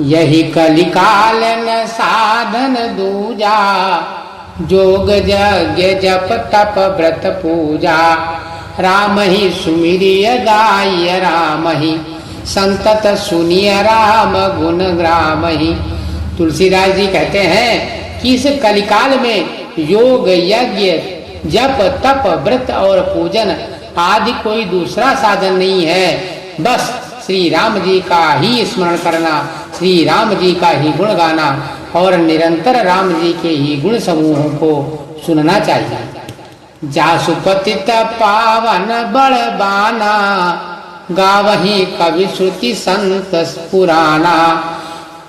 यही कलिकाल न साधन दूजा, जोग यज्ञ जप तप व्रत पूजा। राम ही सुमिरिय गाय राम ही, संतत सुनिय राम गुण ग्राम ही। तुलसीदास जी कहते हैं कि इस कलिकाल में योग यज्ञ जप तप व्रत और पूजन आदि कोई दूसरा साधन नहीं है। बस श्री राम जी का ही स्मरण करना, श्री राम जी का ही गुण गाना और निरंतर राम जी के ही गुण समूहों को सुनना चाहिए। जासु पतित पावन बड़बाना, गावही कवि श्रुति संत पुराना।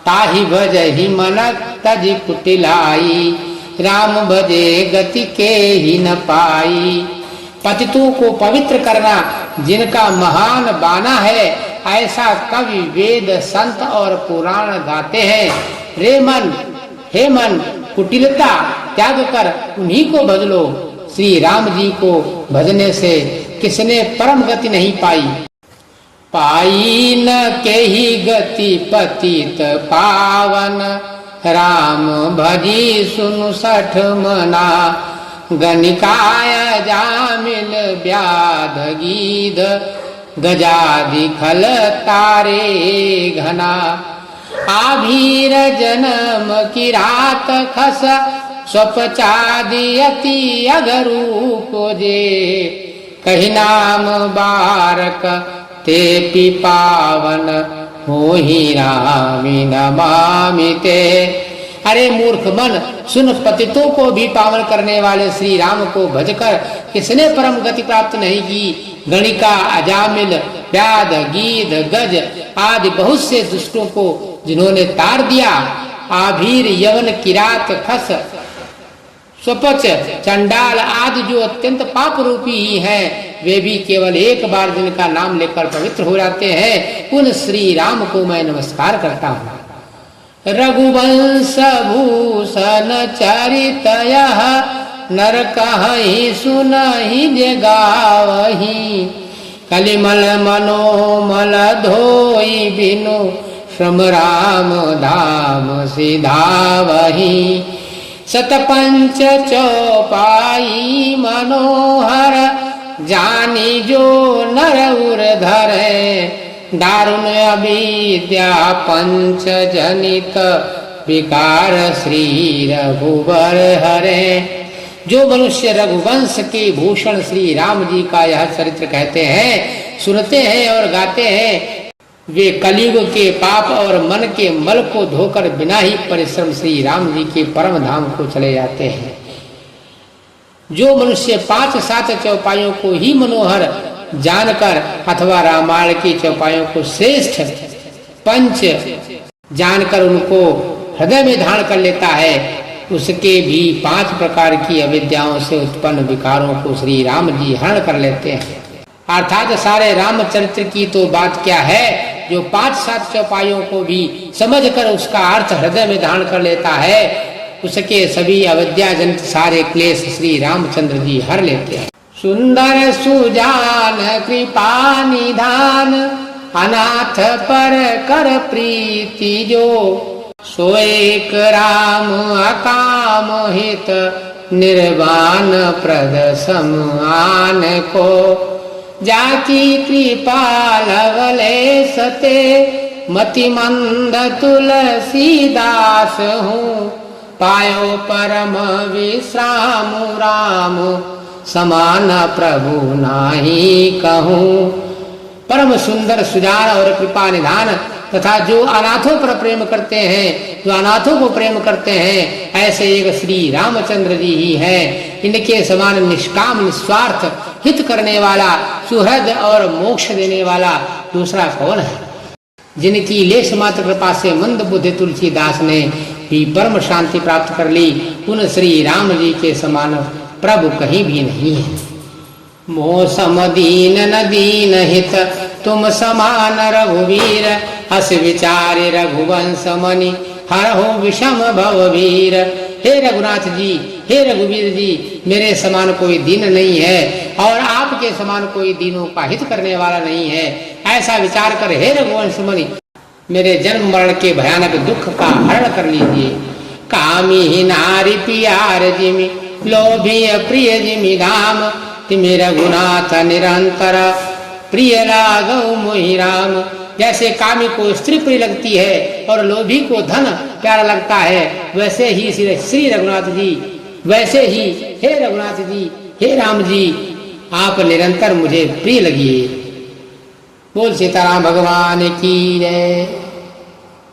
ताहि भजहि मन तज कुटिलाई, राम भजे गति के ही न पाई। पतितों को पवित्र करना जिनका महान बाना है, ऐसा कवि वेद संत और पुराण गाते हैं। हे मन कुटिलता त्याग कर उन्हीं को भज लो। श्री राम जी को भजने से किसने परम गति नहीं पाई। पाई न के ही गति पतित पावन, राम भजी सुनु सठ मना। गणिकाय जामिल व्याध गीध, गजादि खल तारे घना। आभीर जन्म की रात खस, स्वपचादि अति अगरूप जे। कही नाम बारक ते पी पावन, मोहि रामी नमामि ते। अरे मूर्ख मन, सुन, पतितों को भी पावन करने वाले श्री राम को भजकर किसने परम गति प्राप्त नहीं की। गणिका अजामिल व्याध गीध गज आदि बहुत से दुष्टों को जिन्होंने तार दिया। आभीर यवन किरात खस स्वपच चंडाल आदि जो अत्यंत पाप रूपी ही हैं, वे भी केवल एक बार जिनका नाम लेकर पवित्र हो जाते हैं, उन श्री राम को मैं नमस्कार करता हूँ। रघुवंश भूषण चरित यह, नर कहि सुनहि जे गावहि। कलिमल मनोमल धोई बिनु, श्रम राम धाम सिधावहि। शतपंच चौपाई मनोहर, जानी जो नर उर धरे। दारुण अविद्या पंच जनित, विकार श्री रघुबर हरे। जो मनुष्य रघुवंश के भूषण श्री राम जी का यह चरित्र कहते हैं, सुनते हैं और गाते हैं, वे कलयुग के पाप और मन के मल को धोकर बिना ही परिश्रम श्री राम जी के परम धाम को चले जाते हैं। जो मनुष्य 5-7 चौपाइयों को ही मनोहर जानकर अथवा रामायण की चौपाइयों को श्रेष्ठ पंच जानकर उनको हृदय में धारण कर लेता है, उसके भी 5 प्रकार की अविद्याओं से उत्पन्न विकारों को श्री राम जी हरण कर लेते हैं। अर्थात सारे रामचरित्र की तो बात क्या है, जो 5-7 चौपाइयों को भी समझकर उसका अर्थ हृदय में धारण कर लेता है, उसके सभी अविद्याजनित सारे क्लेश श्री रामचंद्र जी हर लेते हैं। सुंदर सुजान कृपा निधान, अनाथ पर कर प्रीति जो। सो एक राम अकाम हित, निर्वाण प्रद समान को। जाकी कृपा लवले सते, मति मंद तुलसीदास हूँ। पायो परम विश्राम राम, समान प्रभु नाही कहूँ। परम सुंदर सुजान और कृपा निधान तथा जो अनाथों पर प्रेम करते हैं, जो अनाथों को प्रेम करते हैं, ऐसे एक श्री रामचंद्र जी ही हैं। इनके समान निष्काम निस्वार्थ हित करने वाला, सुहृद और मोक्ष देने वाला दूसरा कौन है। जिनकी लेश मात्र कृपा से मंद बुद्धि तुलसीदास ने भी परम शांति प्राप्त कर ली, उन श्री राम जी के समान प्रभु कहीं भी नहीं है। मोह सम दीन न दीन हित, तुम समान रघुवीर। हस विचारे रघुवंश मनि, हरहु विषम भववीर। हे रघुनाथ जी, हे रघुवीर जी, मेरे समान कोई दीन नहीं है और आपके समान कोई दीनों का हित करने वाला नहीं है। ऐसा विचार कर हे रघुवंश मनि, मेरे जन्म मरण के भयानक दुख का हरण कर लीजिए। कामी ही नारी प्यार जिमि लोभी प्रिय जिमि धाम, तिमि रघुनाथ निरंतर प्रिय लागौ मोहि राम। जैसे कामी को स्त्री प्रिय लगती है और लोभी को धन प्यारा लगता है, वैसे ही श्री रघुनाथ जी, वैसे ही हे रघुनाथ जी, हे राम जी, आप निरंतर मुझे प्रिय लगिए। बोल सीताराम भगवान की जय।